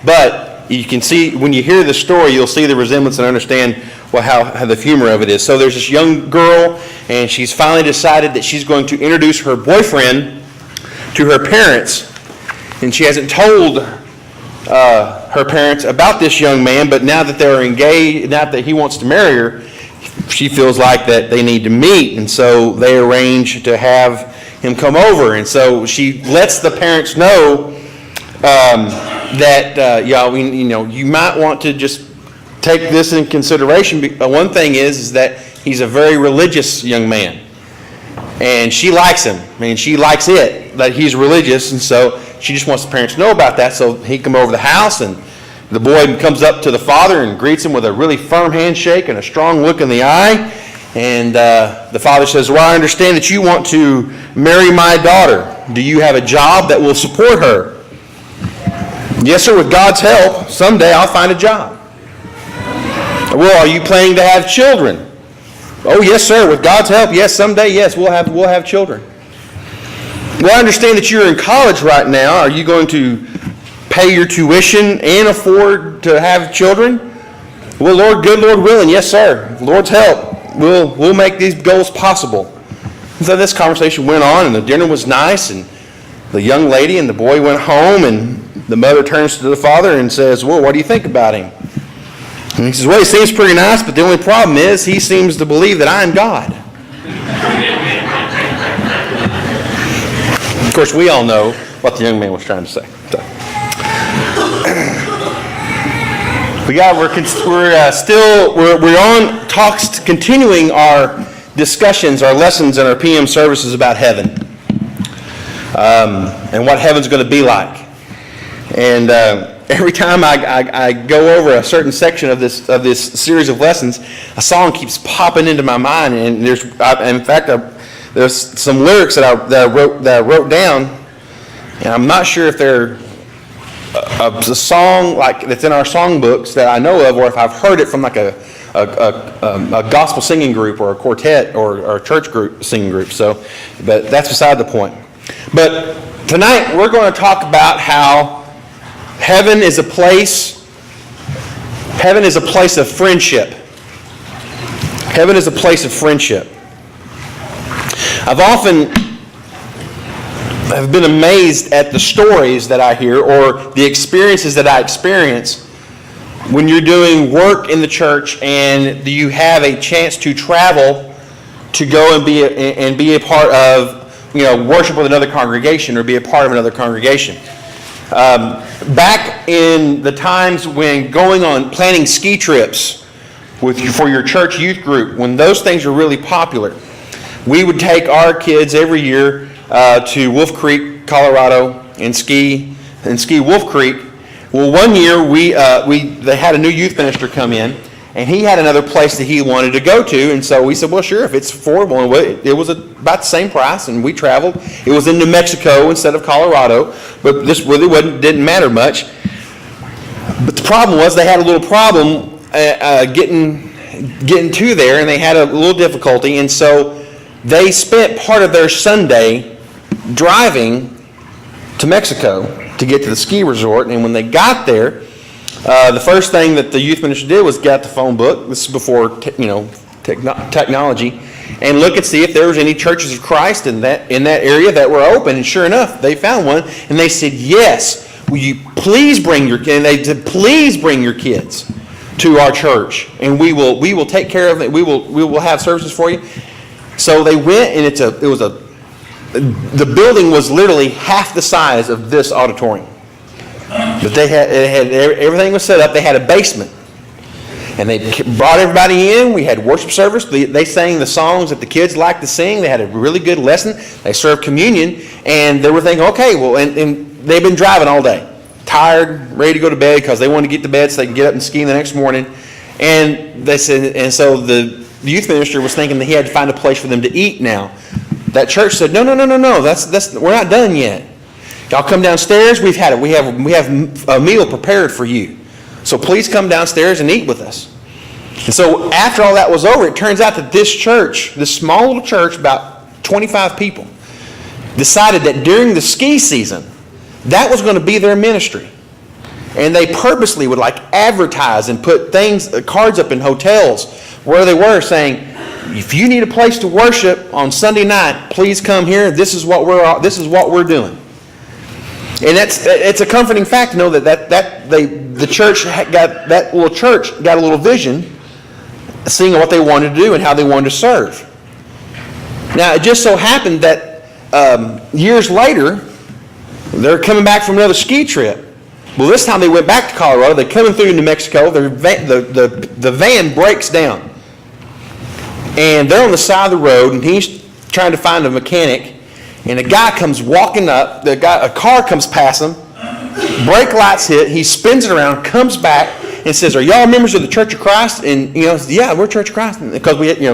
But you can see, when you hear the story, you'll see the resemblance and understand how the humor of it is. So there's this young girl, and she's finally decided that she's going to introduce her boyfriend to her parents. And she hasn't told her parents about this young man, but now that they're engaged, now that he wants to marry her, she feels like that they need to meet. And so they arrange to have him come over. And so she lets the parents know that you might want to just take this in consideration. One thing is that he's a very religious young man, and she likes him. I mean, she likes it that he's religious, and so she just wants the parents to know about that. So he come over the house, and the boy comes up to the father and greets him with a really firm handshake and a strong look in the eye. And the father says, "Well, I understand that you want to marry my daughter. Do you have a job that will support her?" "Yes, sir, with God's help. Someday I'll find a job." "Well, are you planning to have children?" "Oh, yes, sir, with God's help. Yes, someday, yes, we'll have children." "Well, I understand that you're in college right now. Are you going to pay your tuition and afford to have children?" "Well, good Lord willing, yes, sir. With Lord's help, we'll make these goals possible." And so this conversation went on, and the dinner was nice, and the young lady and the boy went home, and the mother turns to the father and says, "Well, what do you think about him?" And he says, "Well, he seems pretty nice, but the only problem is he seems to believe that I'm God." Of course, we all know what the young man was trying to say. So. We're on talks, continuing our discussions, our lessons in our PM services about heaven, and what heaven's going to be like. And every time I go over a certain section of this series of lessons, a song keeps popping into my mind. And there's some lyrics that I wrote down, and I'm not sure if they're a song like that's in our songbooks that I know of, or if I've heard it from like a gospel singing group or a quartet or a church group singing group. So, but that's beside the point. But tonight we're going to talk about how heaven is a place of friendship. Heaven is a place of friendship. I've been amazed at the stories that I hear or the experiences that I experience when you're doing work in the church and you have a chance to travel to go and be a part of, worship with another congregation or be a part of another congregation. Back in the times when planning ski trips for your church youth group, when those things were really popular, we would take our kids every year to Wolf Creek, Colorado, and ski Wolf Creek. Well, one year they had a new youth minister come in, and he had another place that he wanted to go to, and so we said, well, sure, if it's affordable. It was about the same price, and we traveled. It was in New Mexico instead of Colorado, but this really didn't matter much. But the problem was they had a little problem getting to there, and they had a little difficulty, and so they spent part of their Sunday driving to Mexico to get to the ski resort. And when they got there, the first thing that the youth minister did was get the phone book. This is before technology, and look and see if there was any churches of Christ in that area that were open. And sure enough, they found one, and they said, "Yes, will you please bring your kids?" And they said, "Please bring your kids to our church, and we will take care of it. We will have services for you." So they went, and the building was literally half the size of this auditorium. But everything was set up. They had a basement, and they brought everybody in. We had worship service. They sang the songs that the kids liked to sing. They had a really good lesson. They served communion, and they were thinking, okay, well, and they've been driving all day, tired, ready to go to bed because they wanted to get to bed so they could get up and ski the next morning. And they said, and so the youth minister was thinking that he had to find a place for them to eat now. That church said, no, that's we're not done yet. Y'all come downstairs. We have a meal prepared for you. So please come downstairs and eat with us. And so after all that was over, it turns out that this church, this small little church, about 25 people, decided that during the ski season, that was going to be their ministry. And they purposely would like advertise and put cards up in hotels where they were saying, if you need a place to worship on Sunday night, please come here. This is what we're doing. And it's a comforting fact to know that the church got that little church got a little vision, seeing what they wanted to do and how they wanted to serve. Now it just so happened that years later, they're coming back from another ski trip. Well, this time they went back to Colorado. They're coming through New Mexico. The van breaks down. And they're on the side of the road, and he's trying to find a mechanic. And a guy comes walking up. A car comes past him. Brake lights hit. He spins it around, comes back, and says, "Are y'all members of the Church of Christ?" And yeah, we're Church of Christ. Because we,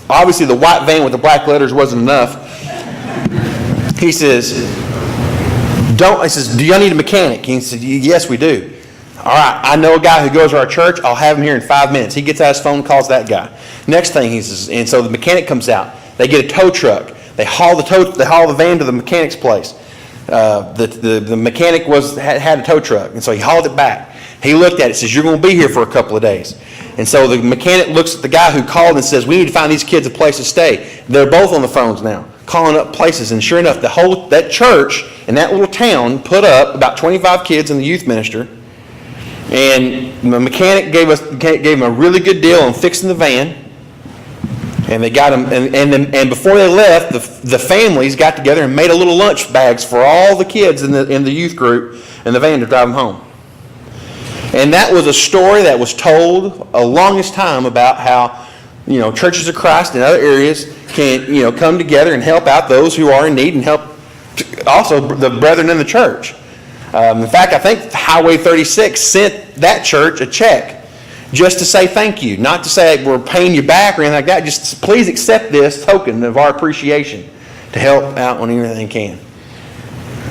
obviously the white van with the black letters wasn't enough. He says, do y'all need a mechanic? He said, yes, we do. All right, I know a guy who goes to our church. I'll have him here in 5 minutes. He gets out his phone, calls that guy. Next thing he says, and so the mechanic comes out. They get a tow truck. They haul the van to the mechanic's place. The mechanic had a tow truck, and so he hauled it back. He looked at it, says, "You're going to be here for a couple of days." And so the mechanic looks at the guy who called and says, "We need to find these kids a place to stay." They're both on the phones now, calling up places. And sure enough, that church in that little town put up about 25 kids in the youth minister. And the mechanic gave him a really good deal on fixing the van. And they got him, and before they left, the families got together and made a little lunch bags for all the kids in the youth group in the van to drive them home. And that was a story that was told a longest time about how, churches of Christ in other areas can, come together and help out those who are in need and help also the brethren in the church. In fact, I think Highway 36 sent that church a check just to say thank you, not to say we're paying you back or anything like that. Just please accept this token of our appreciation to help out on anything can.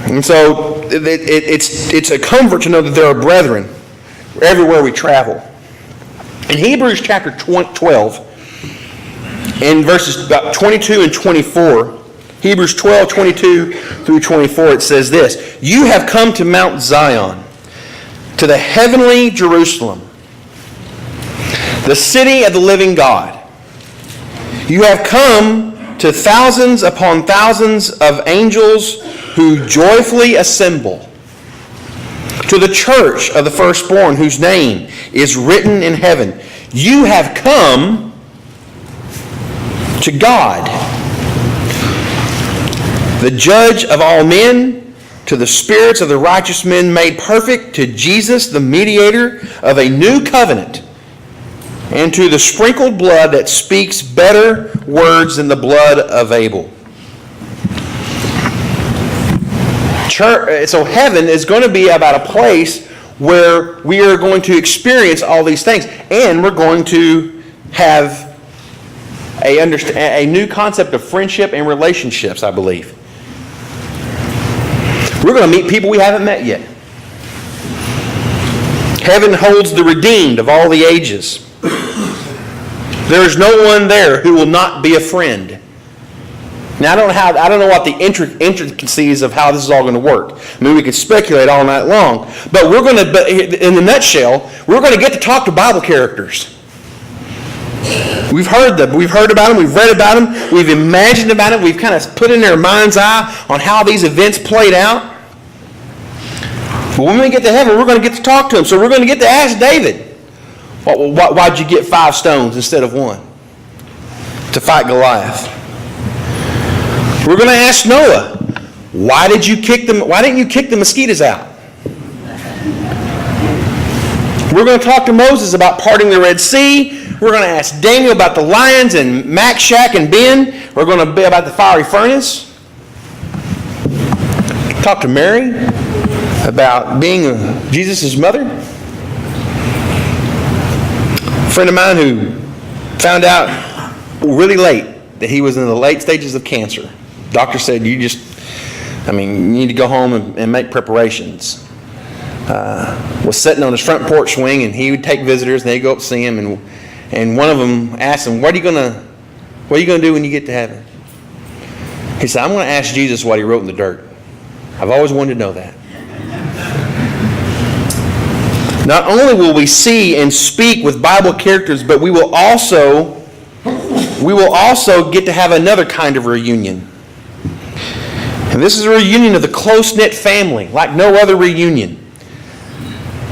And so it's a comfort to know that there are brethren everywhere we travel. In Hebrews chapter 12, in verses about 22 and 24, Hebrews 12, 22 through 24, it says this: "You have come to Mount Zion, to the heavenly Jerusalem, the city of the living God. You have come to thousands upon thousands of angels who joyfully assemble, to the church of the firstborn whose name is written in heaven. You have come to God, the judge of all men, to the spirits of the righteous men made perfect, to Jesus, the mediator of a new covenant, and to the sprinkled blood that speaks better words than the blood of Abel." So heaven is going to be about a place where we are going to experience all these things, and we're going to have a new concept of friendship and relationships, I believe. We're going to meet people we haven't met yet. Heaven holds the redeemed of all the ages. There is no one there who will not be a friend. Now, I don't know what the intricacies of how this is all going to work. I mean, we could speculate all night long. But in the nutshell, we're going to get to talk to Bible characters. We've heard them. We've heard about them. We've read about them. We've imagined about it. We've kind of put in our mind's eye on how these events played out. But when we get to heaven, we're going to get to talk to them. So we're going to get to ask David, why'd you get 5 stones instead of 1 to fight Goliath? We're going to ask Noah, why didn't you kick the mosquitoes out? We're going to talk to Moses about parting the Red Sea. We're going to ask Daniel about the lions and Mac, Shack, and Ben. We're going to be about the fiery furnace. Talk to Mary about being Jesus' mother. A friend of mine who found out really late that he was in the late stages of cancer. Doctor said, you need to go home and make preparations. Was sitting on his front porch swing, and he would take visitors, and they'd go up to see him, and one of them asked him, what are you going to do when you get to heaven? He said, I'm going to ask Jesus what he wrote in the dirt. I've always wanted to know that. Not only will we see and speak with Bible characters, but we will also get to have another kind of reunion. And this is a reunion of the close-knit family, like no other reunion.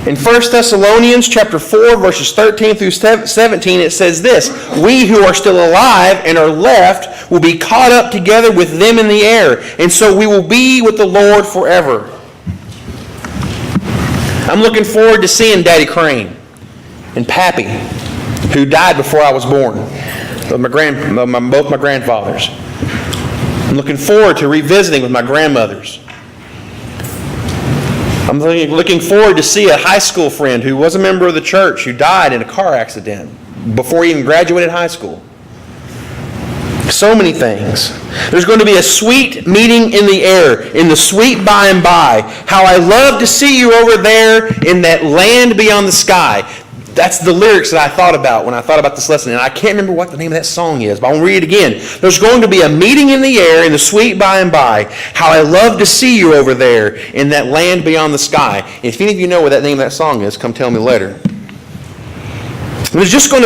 In 1 Thessalonians chapter 4, verses 13 through 17, it says this: "We who are still alive and are left will be caught up together with them in the air, and so we will be with the Lord forever." I'm looking forward to seeing Daddy Chrane and Pappy, who died before I was born, both my grandfathers. I'm looking forward to revisiting with my grandmothers. I'm looking forward to see a high school friend who was a member of the church who died in a car accident before he even graduated high school. So many things. There's going to be a sweet meeting in the air, in the sweet by and by. How I love to see you over there in that land beyond the sky. That's the lyrics that I thought about when I thought about this lesson. And I can't remember what the name of that song is, but I'll read it again. There's going to be a meeting in the air, in the sweet by and by. How I love to see you over there in that land beyond the sky. If any of you know what that name of that song is, come tell me later. We're just going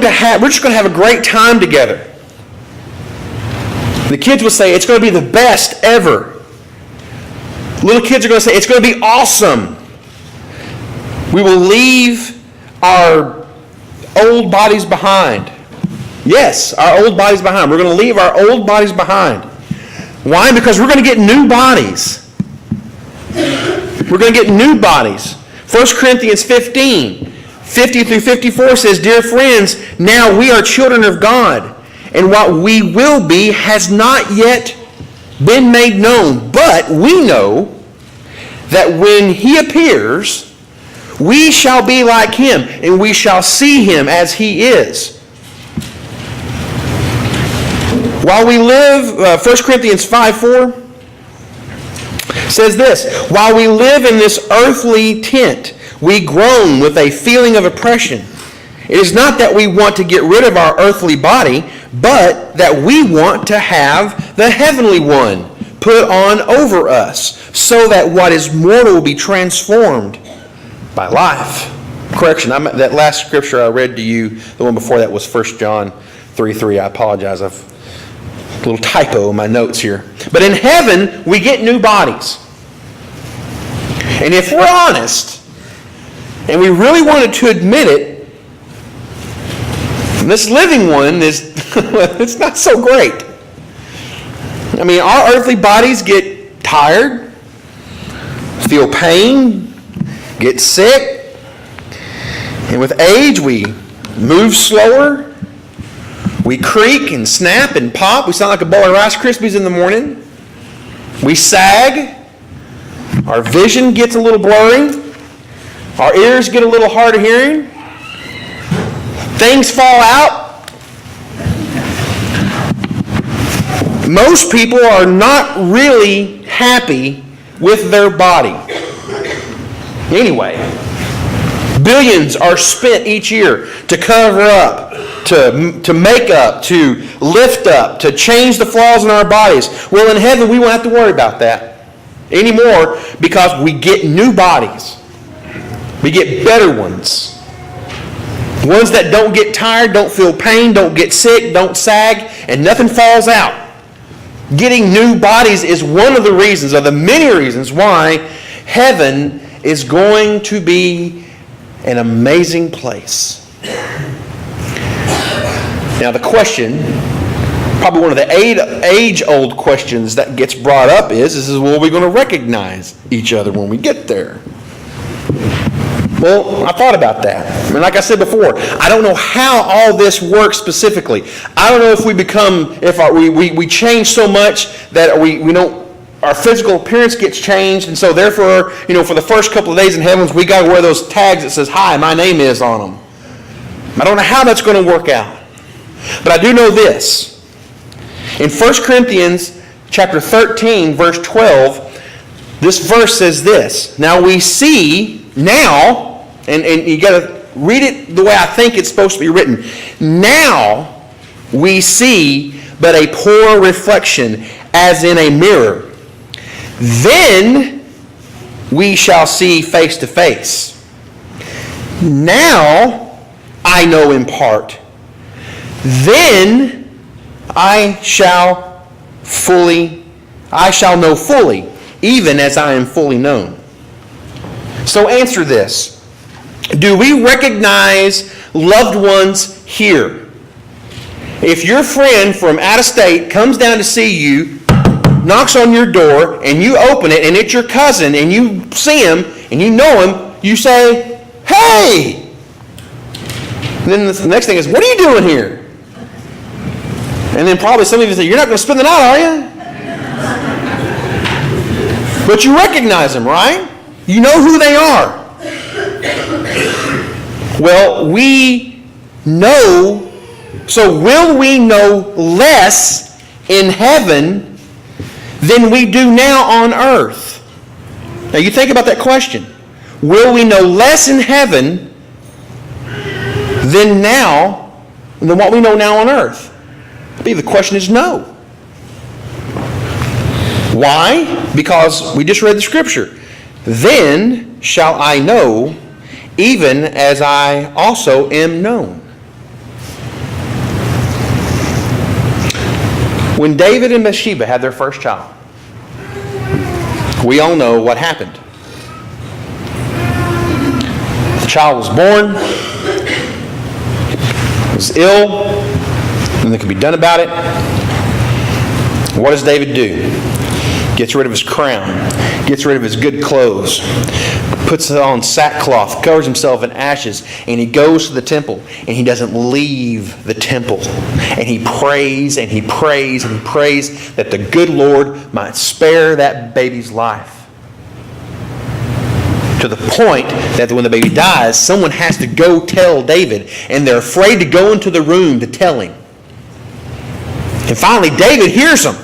to have a great time together. The kids would say it's going to be the best ever. Little kids are going to say it's going to be awesome. We will leave our old bodies behind. Yes, our old bodies behind. We're going to leave our old bodies behind. Why? Because we're going to get new bodies. We're going to get new bodies. 1 Corinthians 15, 50 through 54 says, "Dear friends, now we are children of God, and what we will be has not yet been made known. But we know that when He appears, we shall be like Him, and we shall see Him as He is." While we live, 1 Corinthians 5:4 says this: "While we live in this earthly tent, we groan with a feeling of oppression. It is not that we want to get rid of our earthly body, but that we want to have the heavenly one put on over us, so that what is mortal will be transformed by life." Correction, that last scripture I read to you, the one before that was 1 John 3:3. I apologize. I've a little typo in my notes here. But in heaven, we get new bodies. And if we're honest, and we really wanted to admit it, this living one is it's not so great. I mean, our earthly bodies get tired, feel pain, get sick, and with age we move slower, we creak and snap and pop, we sound like a bowl of Rice Krispies in the morning, we sag, our vision gets a little blurry, our ears get a little hard of hearing, things fall out. Most people are not really happy with their body. Anyway, billions are spent each year to cover up, to make up, to lift up, to change the flaws in our bodies. Well, in heaven, we won't have to worry about that anymore because we get new bodies. We get better ones. Ones that don't get tired, don't feel pain, don't get sick, don't sag, and nothing falls out. Getting new bodies is one of the reasons, of the many reasons, why heaven is going to be an amazing place. Now the question, probably one of the age-old questions that gets brought up is well, are we going to recognize each other when we get there? Well, I thought about that. I mean, like I said before, I don't know how all this works specifically. I don't know if we change so much that we don't, our physical appearance gets changed, and so therefore, for the first couple of days in heavens, we got to wear those tags that says, "Hi, my name is" on them. I don't know how that's going to work out. But I do know this. In 1 Corinthians chapter 13, verse 12, this verse says this: "Now we see," now, and you got to read it the way I think it's supposed to be written. "Now we see but a poor reflection as in a mirror. Then we shall see face to face. Now I know in part. Then I shall know fully, even as I am fully known. So answer this. Do we recognize loved ones here? If your friend from out of state comes down to see you, knocks on your door, and you open it, and it's your cousin, and you see him, and you know him, you say, "Hey!" And then the next thing is, "What are you doing here?" And then probably some of you say, "You're not going to spend the night, are you?" But you recognize them, right? You know who they are. Well, we know, so will we know less in heaven than we do now on earth? Now you think about that question. Will we know less in heaven than what we know now on earth? I believe the question is no. Why? Because we just read the scripture. Then shall I know, even as I also am known. When David and Bathsheba had their first child, we all know what happened. The child was born, was ill, nothing could be done about it. What does David do? Gets rid of his crown, gets rid of his good clothes, puts on sackcloth, covers himself in ashes, and he goes to the temple, and he doesn't leave the temple. And he prays, and he prays, and he prays that the good Lord might spare that baby's life. To the point that when the baby dies, someone has to go tell David, and they're afraid to go into the room to tell him. And finally, David hears them.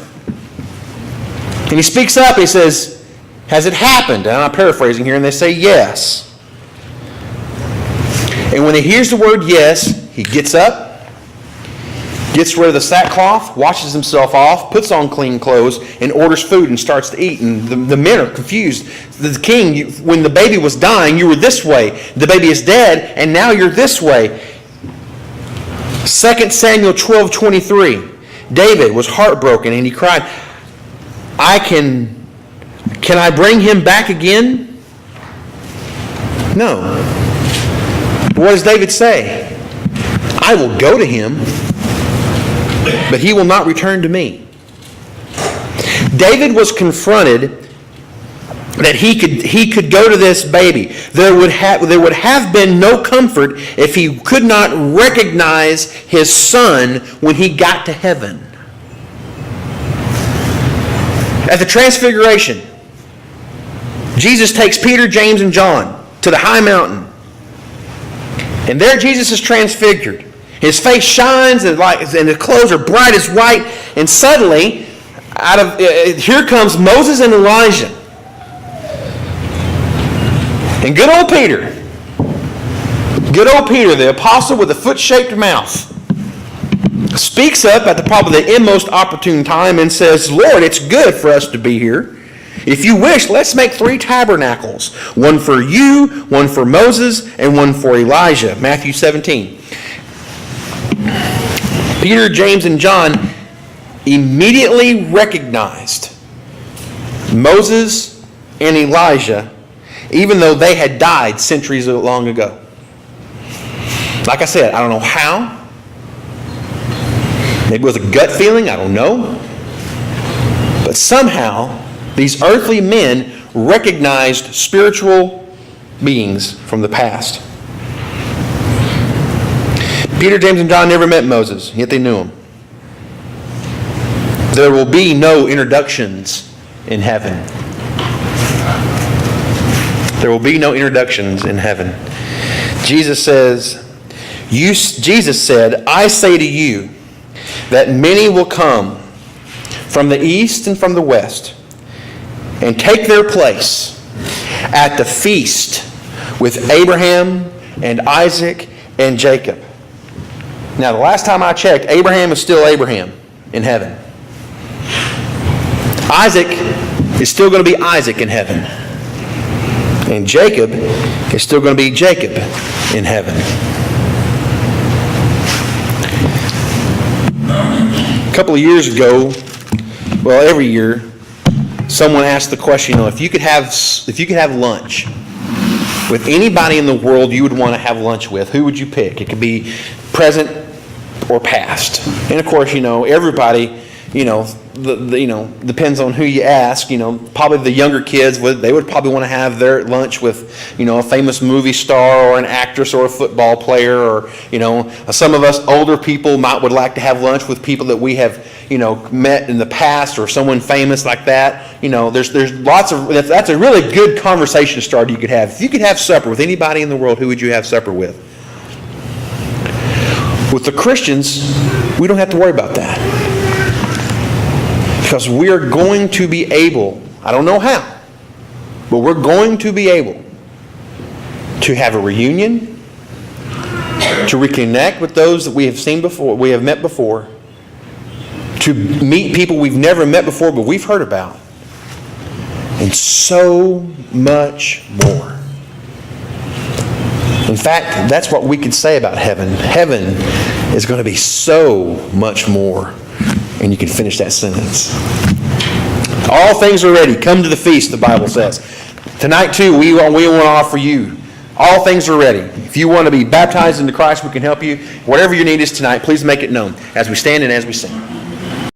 And he speaks up, he says, "Has it happened?" And I'm paraphrasing here, and they say, "Yes." And when he hears the word yes, he gets up, gets rid of the sackcloth, washes himself off, puts on clean clothes, and orders food and starts to eat. And the men are confused. The king, when the baby was dying, you were this way. The baby is dead, and now you're this way. 2 Samuel 12:23. David was heartbroken, and he cried, Can I bring him back again? No. But what does David say? I will go to him, but he will not return to me. David was confronted that he could go to this baby. There would have been no comfort if he could not recognize his son when he got to heaven. At the Transfiguration, Jesus takes Peter, James, and John to the high mountain. And there Jesus is transfigured. His face shines and his clothes are bright as white. And suddenly, here comes Moses and Elijah. And good old Peter, the apostle with a foot-shaped mouth, speaks up at probably the most opportune time and says, "Lord, it's good for us to be here. If you wish, let's make 3 tabernacles. One for you, one for Moses, and one for Elijah." Matthew 17. Peter, James, and John immediately recognized Moses and Elijah, even though they had died centuries long ago. Like I said, I don't know how. Maybe it was a gut feeling, I don't know. But somehow, these earthly men recognized spiritual beings from the past. Peter, James, and John never met Moses, yet they knew him. There will be no introductions in heaven. There will be no introductions in heaven. Jesus said, "I say to you that many will come from the east and from the west and take their place at the feast with Abraham and Isaac and Jacob." Now, the last time I checked, Abraham is still Abraham in heaven. Isaac is still going to be Isaac in heaven. And Jacob is still going to be Jacob in heaven. A couple of years ago, well, every year, someone asked the question, if you could have lunch with anybody in the world you would want to have lunch with, who would you pick? It could be present or past. And of course, everybody, depends on who you ask. Probably the younger kids they would probably want to have their lunch with, a famous movie star or an actress or a football player, or some of us older people would like to have lunch with people that we have met in the past, or someone famous like that. There's lots of that's a really good conversation starter you could have. If you could have supper with anybody in the world, who would you have supper with? With the Christians, we don't have to worry about that. Because we're going to be able, I don't know how, but we're going to be able to have a reunion, to reconnect with those that we have seen before, we have met before, to meet people we've never met before but we've heard about, and so much more. In fact, that's what we could say about heaven. Heaven is going to be so much more. And you can finish that sentence. All things are ready. Come to the feast, the Bible says. Tonight, too, we want to offer you. All things are ready. If you want to be baptized into Christ, we can help you. Whatever your need is tonight, please make it known as we stand and as we sing.